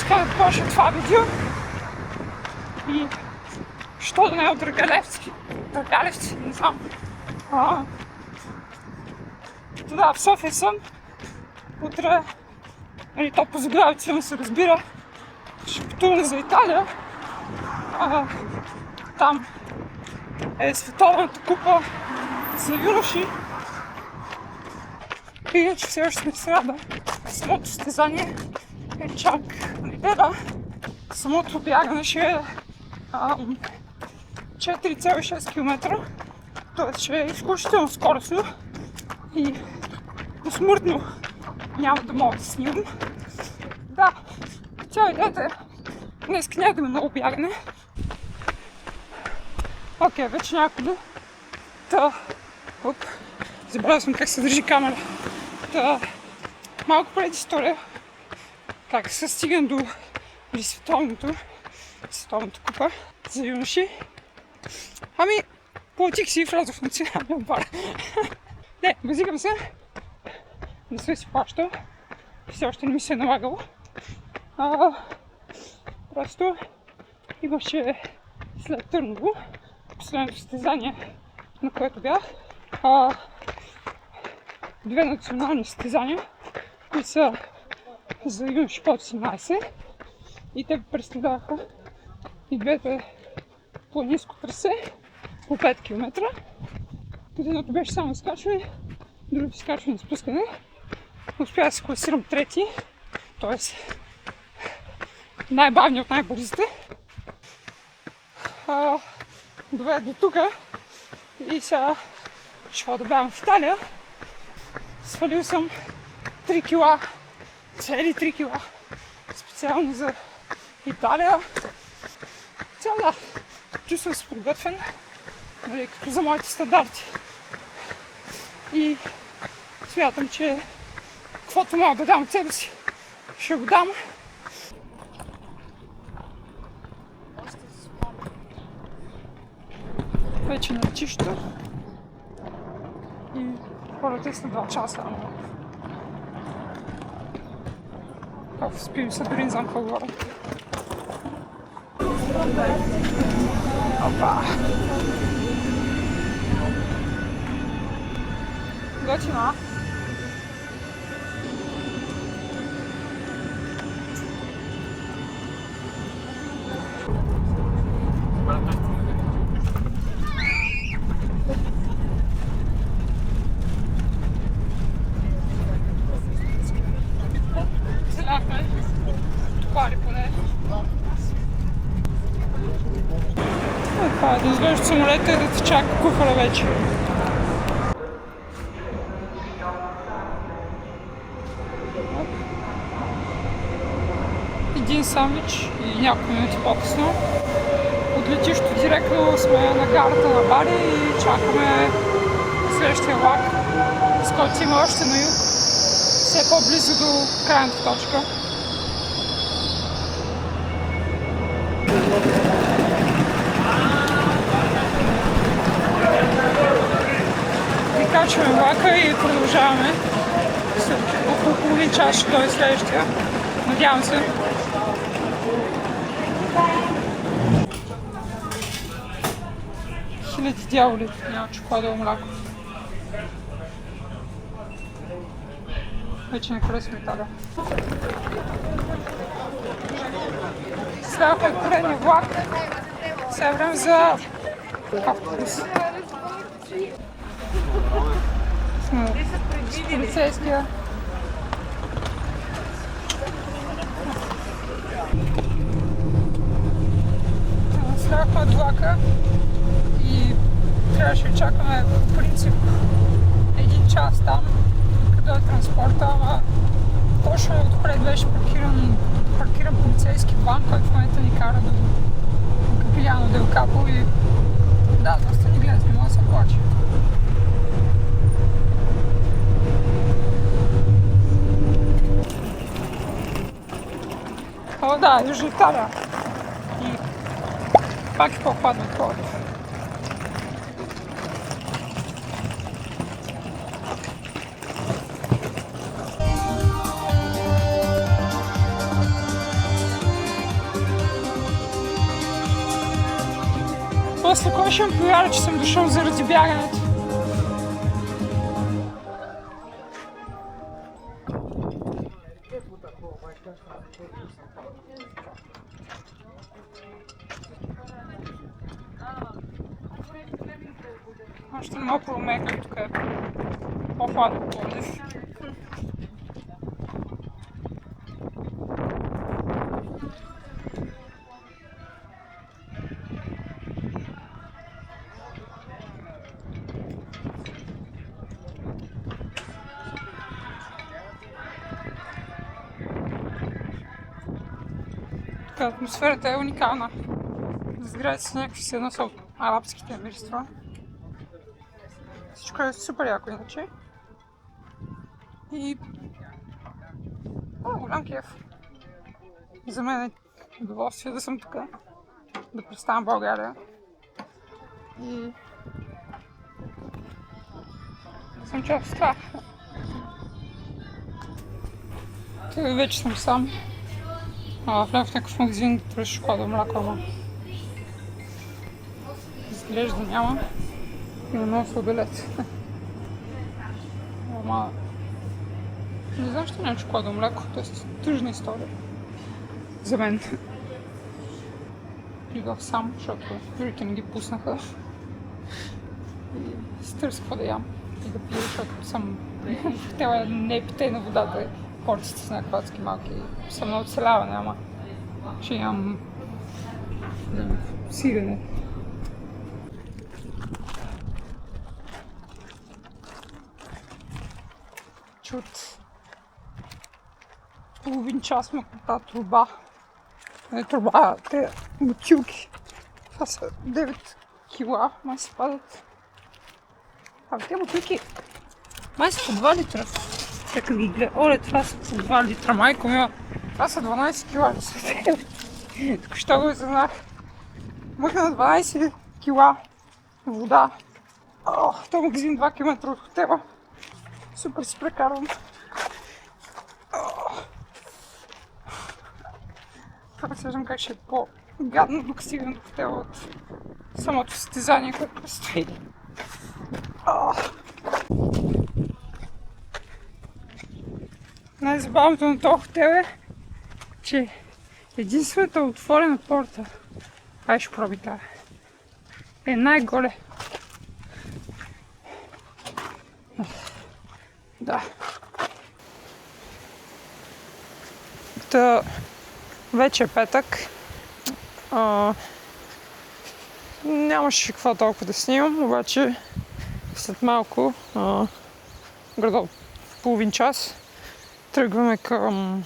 искам да почне това видео и що да не е от Драгалевци, не знам. Да, в София съм. Утре, то по заглавието му се разбира, ще пътуваме за Италия. Там е световната купа за юноши. И иначе все още сме в среда. Самото състезание е чак неделя. Самото бягане ще е 4,6 км. Тоест ще е изключително скоростно и посмъртно няма да мога да снимам. Да, цяло идеята е днес някъде много бягане. Окей, вече някъде. Забравя съм как се държи камера. Малко преди история как се стигна до световната купа за юноши. Платих си и влязох в националния бар. Не, базикам се. Не съм си плащал. Все още не ми се е налагало. Просто имаше след Търново, последното състезание, на което бях, две национални състезания, които са за юноши под 18 и те представляваха и двете планинско трасе по 5 км. Едното беше само изкачване, другото изкачване и спускане. Успях да се класирам трети, т.е. най-бавният от най-бързите. Доведе до тука и сега ще да бягам в Италия. Свалил съм 3 кила, цели 3 кила, специално за Италия. Цял да, чувствам се подготвен, като за моите стандарти. И смятам, че каквото мога да дам от себе си, ще го дам. Вече на летището и полетих след 2 часа. Спим се, дори не знам какво говоря. Опа! Готино, да изглежда самолета и да те чака куфара вече. Един сандвич и няколко минути по-късно. От летището директно сме на гарата на Бари и чакаме следващия влак, с който има още на юг, все по-близо до крайната точка. Качваме влака и продължаваме. Около половин час ще дойде следващия. Надявам се. Хиляди дяволи, няма чоколадово мляко. Вече не харесва Италия. Следвахме от предния влак. Сега е време за автобус. С полицейския. Следвахме от влака и трябваше да чакаме по принцип 1 час там, къде е транспорта, ама точно отпред беше паркиран полицейски ван, който в момента ни кара до Капиляно дел Капо и да, доста ни гледа, не мога да се плача. О, да, Южна Италия. И пак е по-хладно от Пловдив. ще му повярвам, че съм дошъл заради бягането. Още много промека тук е по-хладно Пловдив. Тук атмосферата е уникална. Сградите са някакви си едно са от арабските емирства. Всичко е супер яко иначе. И... голям кеф. За мен е удоволствие да съм тук. Да представям България. И... да съм част от това. Тук вече съм сам. Влям в някакъв магазин да търся шоколада, мляко, ама... изглежда няма. Има много сладолет. Ама... не знам, що няма шоколада, мляко. Тоест, тъжна история. За мен. Идвах сам, защото другите не ги пуснаха. И се търся какво да ям и да пия, защото съм хотела не е питейна водата. Порците са някакви адски малки. Съм на оцеляване, ама ще имам сирене. Чут половин час ме тази труба. Не труба, те бутилки. Това са 9 кила, май се падат. Те бутилки май са по 2 литра. Така ги гледа. Оле, това са по 2 литра, майко мила. Това са 12 кила. Току-що го иззнах. Мъхна 12 кила вода. Това магазин 2 км от хотела. Супер си прекарвам. Това съждам как ще е по-гадно, докато стигна до хотела от самото състезание, което предстои. Най-забавното на този хотел е, че единствената отворена порта, ще проби тази, е най-голе. Да. Вече е петък. Нямаше какво толкова да снимам, обаче след малко, горе-долу половин час, тръгваме към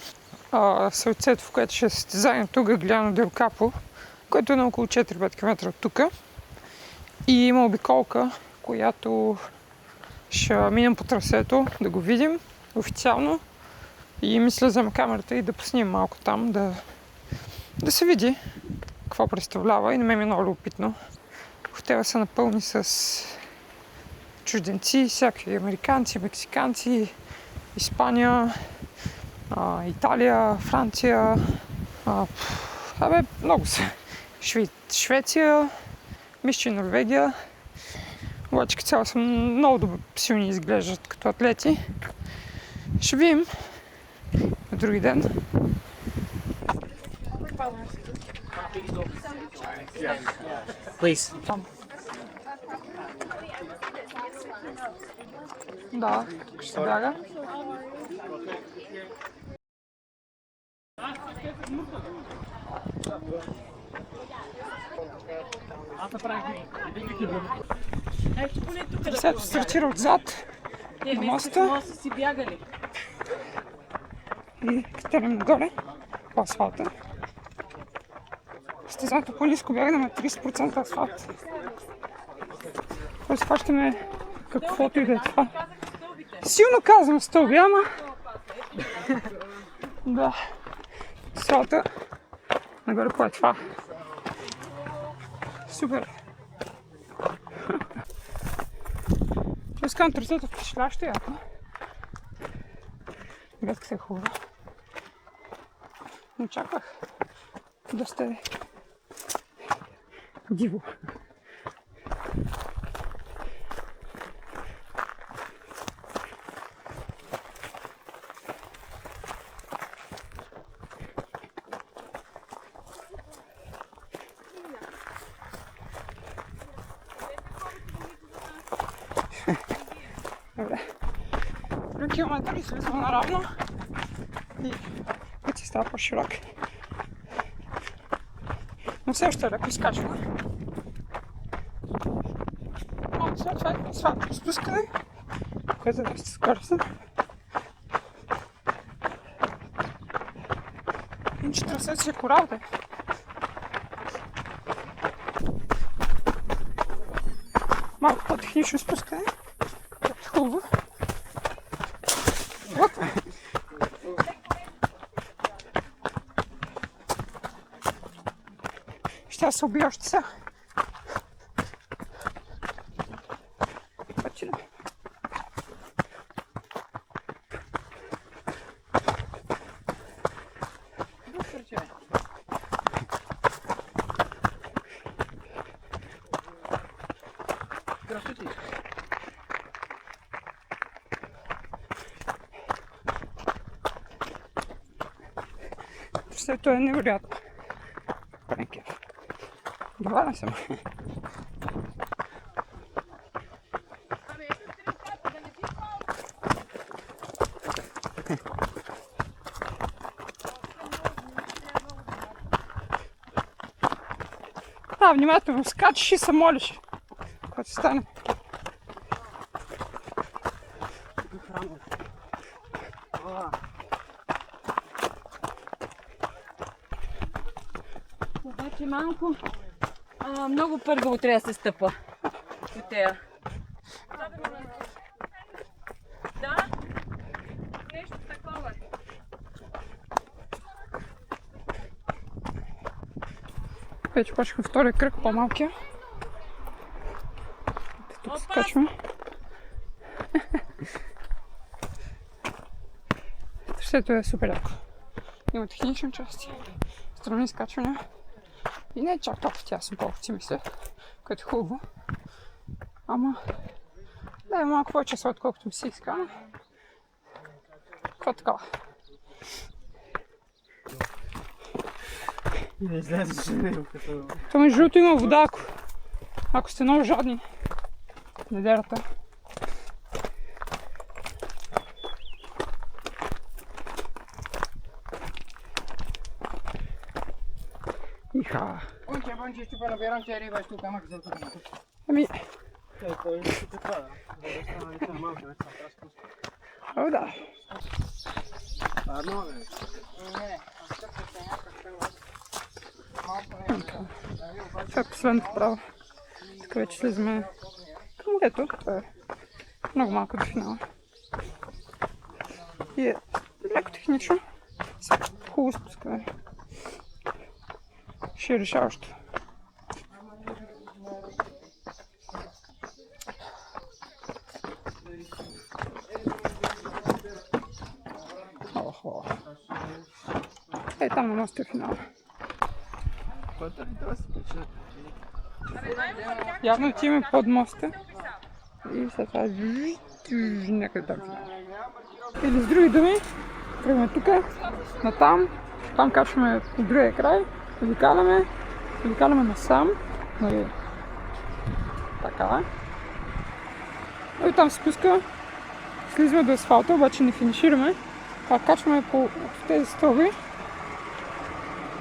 сърцето, в което ще е състезанието Гагляно дел Капо, което е на около 4-5 км от тук. И има обиколка, която ще минем по трасето, да го видим официално. И мисля да взема камерата и да поснимем малко там, да се види какво представлява. И на мен е много любопитно. Хотела се напълни с чужденци, всякакви американци, мексиканци, Испания, Италия, Франция, много са. Швеция, мисля, че Норвегия. Обаче като цяло са много силни изглеждат като атлети. Ще видим на други ден. Please. Да, тук ще се бяга. Трасето стартира отзад на моста и катерим нагоре по асфалта. Състезанието по-ниско бягане на 30% асфалт. Тоест хващаме каквото и да е това. Силно казвам стълби, ама... да. Асфалта. Нагоре по е това. Супер. Искам трасето впечатлящо яко. Гледка се е хубаво. Не очаквах. Доста е диво. Добре. 3 км и слизаме наравно. И път си става по-широк. Но все още леко изкачва. Малко след това е сладко спускане, което е доста скоростно. Иначе трасето си е коралда. Малко по-технично спускане, което е хубаво. Ще се убия още сега. Трасето е невероятно. Пренкев. Доволен съм. Внимателно скачаш и се молиш. Когато стане. Обаче малко, много пъргаво трябва да се стъпа по тея. Да? Нещо такова. Вече почнахме втория кръг, по-малкия. Тук скачваме. Трасето е супер яко. Има технични части, страни скачвания. И не е чак толкова тясно, колкото си мисля, което е хубаво. Ама да е малко по-часа, отколкото ми се иска. Какво такова? Не излезеш като... То между другото има вода, ако сте много жадни. Недерата. Иха. Бонче, ще понабирам, че риба тук, ама къде тук. Ами... Той ще те това, да стана лица малко, вече съм разпуска. О, да. Ладно, бе. Не, аз ще се някак малко не. Това е последното право. Така вече слизаме към морето. Това е много малко до финала. И е леко технично. Хубаво спускане. Ще е решаващо. Охо. Е, там на моста е финала. Явно отиваме под моста и след това някъде там финал. Или с други думи, тръгваме тук, натам, там качваме от другия край, обикаляме насам, нали, така. И там се спуска, слизаме до асфалта, обаче не финишираме, а качваме по тези стълби,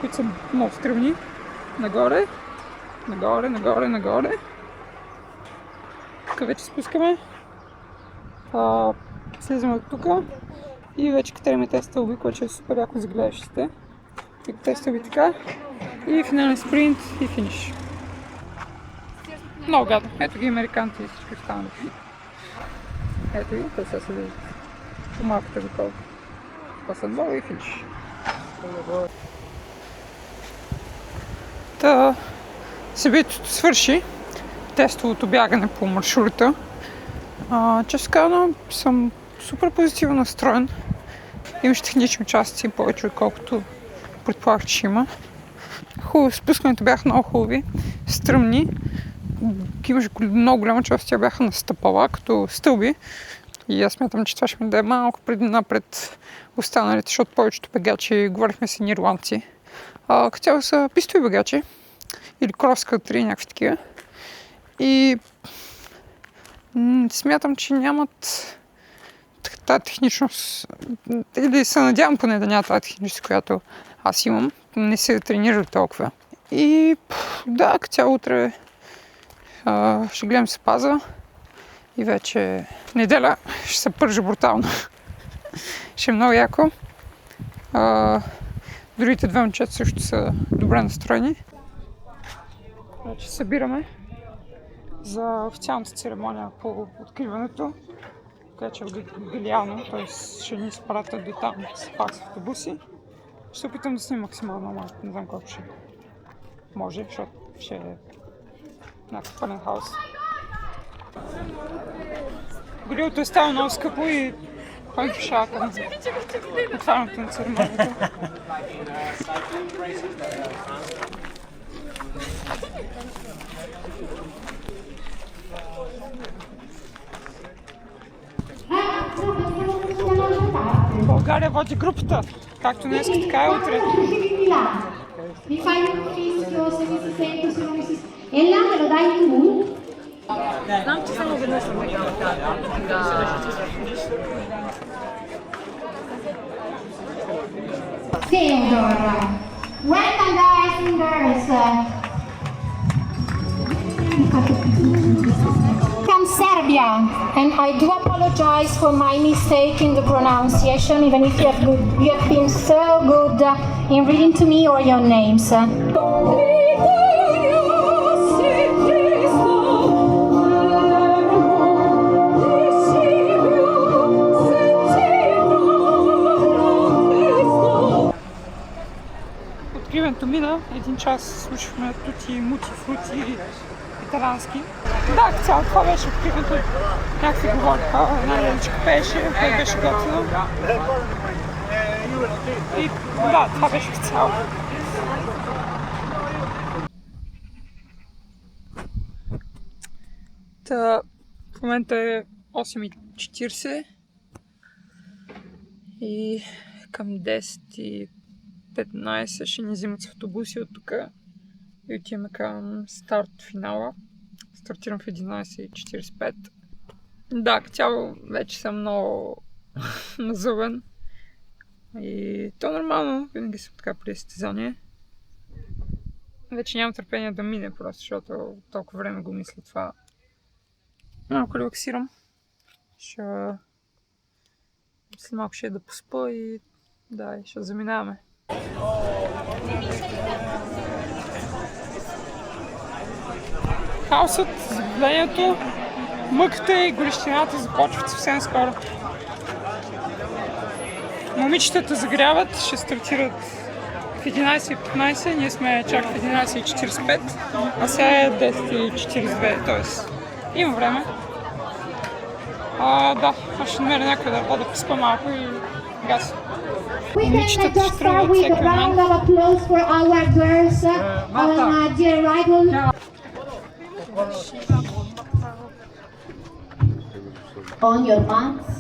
които са много стръмни, нагоре. Тук вече спускаме, слизаме от тук и вече катериме тези стълби, което е супер яко за гледащите. И тези стълби така и финален спринт и финиш. Много гадно. Ето ги американци и всички останали. Ето ги, те сега се виждат. По-малката такова. После долу и финиш. Та събитието свърши. Тестовото бягане по маршрута. Често казано, съм супер позитивно настроен. Имаше технични участия повече, отколкото предполагах, че има. Хубаво, спускането бяха много хубави, стръмни. Имаше много голяма част, тя бяха на стъпала, като стълби. И аз смятам, че това ще ми даде малко напред останалите, защото повечето бегачи, говорихме с ирландци, като цяло са пистови бегачи или крос-кантри, някакви такива. И Смятам, че нямат тази техничност, или се надявам поне да няма тази техничност, която аз имам. Не се тренирали толкова. И да, като цяло утре ще гледам се паза и вече неделя ще се пържа брутално. Ще е много яко. Другите две момчета също са добре настроени. Вече събираме за официалната церемония по откриването, която е Галиано, т.е. ще ни изпратят до там с пак с автобуси. Ще се опитам да снимам максимално малко, не знам колко ще може, защото ще е някакъв пълен хаос. Горилото е стало много скъпо и ходим по шака на отварянето на церемонията. България води групата, както днес, така и утре. Mi fai un fischio se mi si sente, se non mi si sente. E là me lo dai tu? Знам, че само веднъж съм видяла Theodore. Welcome guys and girls. From Serbia, and I do apologize for my mistake in the pronunciation, even if you have been so good in reading to me or your names. Откриването мина, 1 час слушахме тути, мути, фрути, италиански. Да, цяло това беше откриването, някакви говориха, една ледичка пеше, което беше готино. И да, това беше цяло. Та, в момента е 8:40 и към 10:15 ще ни взимат с автобуси от тук и отиваме към старт финала. Стартирам в 11:45. Да, като цяло вече съм много назъбен. И то нормално, винаги съм така при състезание. Вече нямам търпение да мине просто, защото толкова време го мисля това. Малко релаксирам. След малко ще да поспа и да, ще заминаваме. Хаосът, забавлението, мъката и горещината започват съвсем скоро. Момичетата загряват, ще стартират в 11:15, ние сме чак в 11:45, а сега е 10:42, т.е. има време. Да, аз ще намеря някъде да бъда поспа малко и газ. Момичетата ще тръгват всеки момент. On your marks.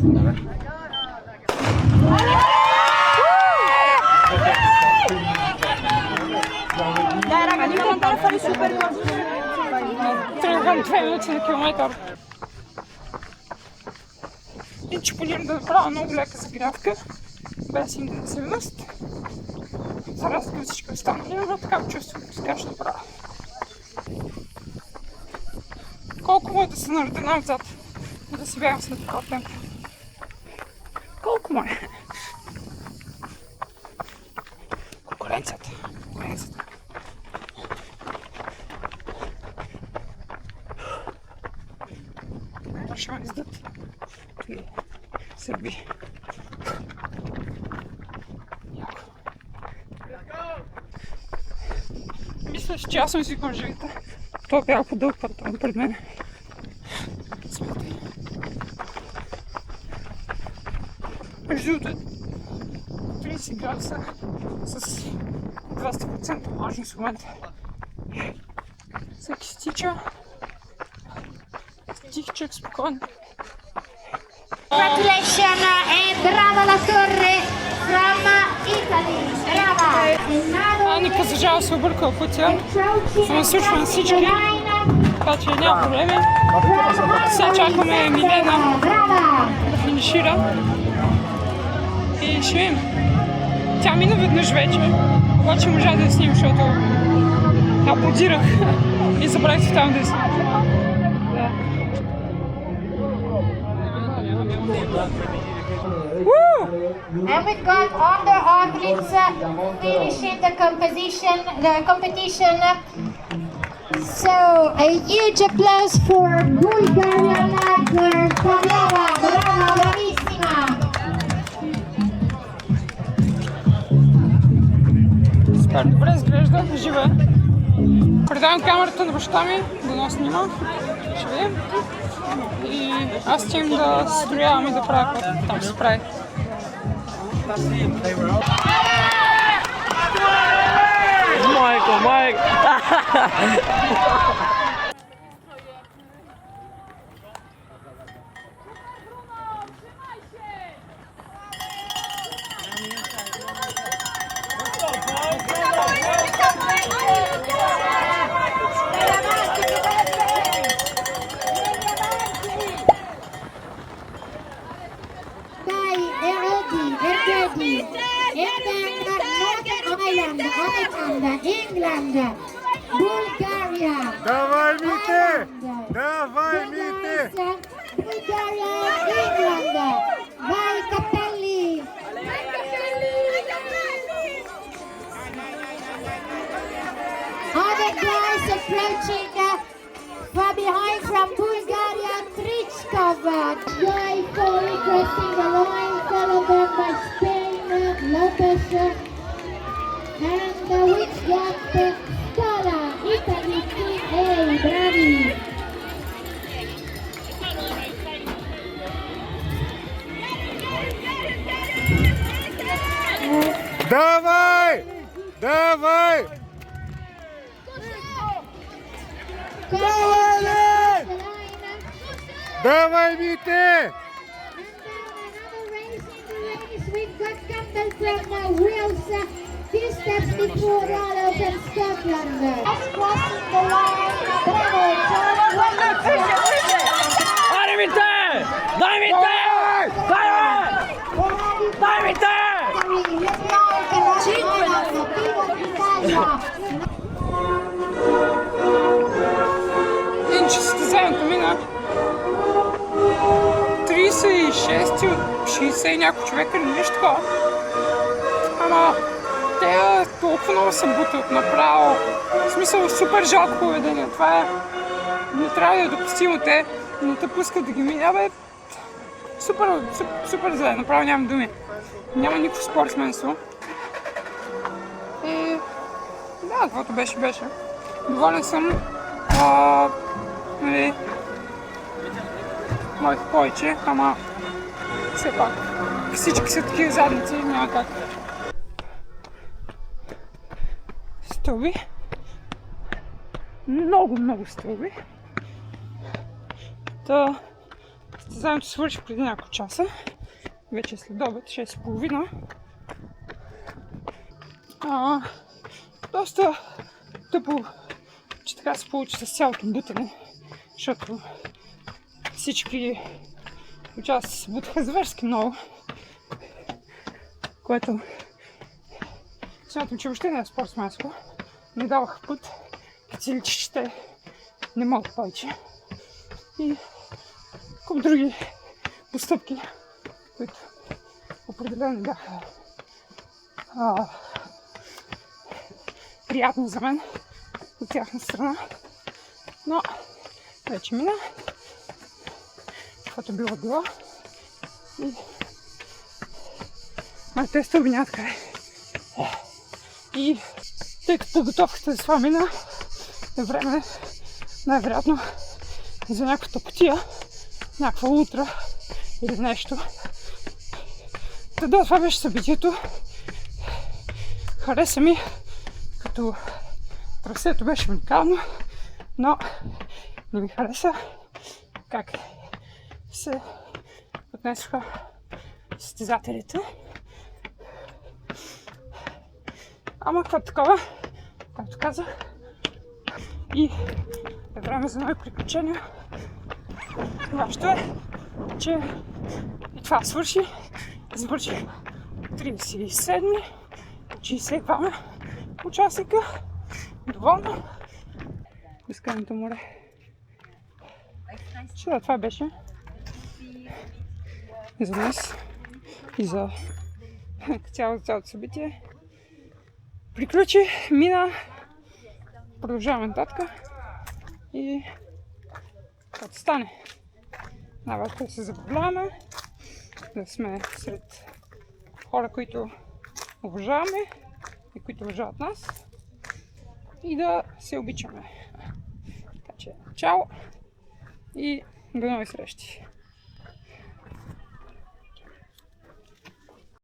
Dai raga, devi andare a fare i superiori. Тръгвам 2 минути на километър. И че планирам да направя много лека загрявка, без интенсивност. За разлика от всички останали, но така го чувствам, че сега ще направя. Колко му е да се нареда назад и да си бягам след такова темпо? Колко му е? Конкуренцията. Ще ме издат. Сърби. Яко. Мисля, че аз съм свиквам живите. Това бяга по дълг път там пред мен. Смятай. Между другото 30 градуса с 20% влажност в момента. Всеки стича. Тихчък, спокойно. Congratulations and brava la torre from Italy. Brava. Аника за жал се объркала пътя. Се насочва на всички. така че няма проблеми. Сега чакаме Милена да финишира и ще видим. Тя мина веднъж вече, обаче можа да я снимам, защото аплодирах и забравих там да я снимам. And we got other athletes finishing the competition. So a huge applause for Bulgarian girl. Brava, brava, bravissima. Добре изглежда, жива е. Предавам камерата на баща ми, да нас снима. Ще видим. И аз стигам да се строявам и да правя каквото там се прави. Майк! Dai, è ready. And then Northern Ireland, England, Bulgaria. Давай, Мите! Ireland. Давай, Мите! Bulgaria, England. Vai Capelli. Other guys approaching from behind from Bulgaria, Trichkov. Guy Foley crossing the line, followed then by Spain, Lopez. And we've got Scala, Italy, A, bravi. Давай! Давай! Давай, Давай, Мите! We've got Campbell from Wales, few steps before Rollo from Scotland. Just crossing the line, bravo, Дай, Мите! Дай, Мите! Дай, Мите! Иначе състезанието мина 36 от 60 и няколко човека или нещо такова. Ама те толкова много се бутат направо. В смисъл супер жалко поведение. Това е... Не трябва да е допустимо. Те не те пускат да ги миня, бе. Супер зле. Направо нямам думи. Няма никакво спортсменство. И... да, каквото беше. Доволен съм. Нали... Моих повече, ама... все пак. Всички са такива задници, няма как. Стълби. Много стълби. Та... състезанието свърши преди няколко часа. Вече е след обед, 6:30. Доста тъпо, че така се получи с цялото бутане, защото всички участници се бутаха зверски много, което смятам, че въобще не е спортсменско. Не даваха път, като си личи, че те не могат повече. И към други постъпки, които определено бяха приятни за мен от тяхна страна. Но вече мина. Каквото било. И... те стълби няма така. И тъй като подготовката за това мина, е време най-вероятно за някаква тъпотия, някаква утра или нещо. Да, това беше събитието. Хареса ми, като трасето беше уникално, но не ми хареса как се отнесоха състезателите. Ама какво такова, както казах. И Е време за нови приключения. Важното е, че и това свърши. Завърших 37 от 62 участника. Доволна. Безкрайното море. Че това беше за днес и за цялото събитие. Приключи, мина, продължаваме нататък и както стане. Най-важното да се забавляваме, да сме сред хора, които уважаваме и които уважават нас и да се обичаме. Така че, чао и до нови срещи!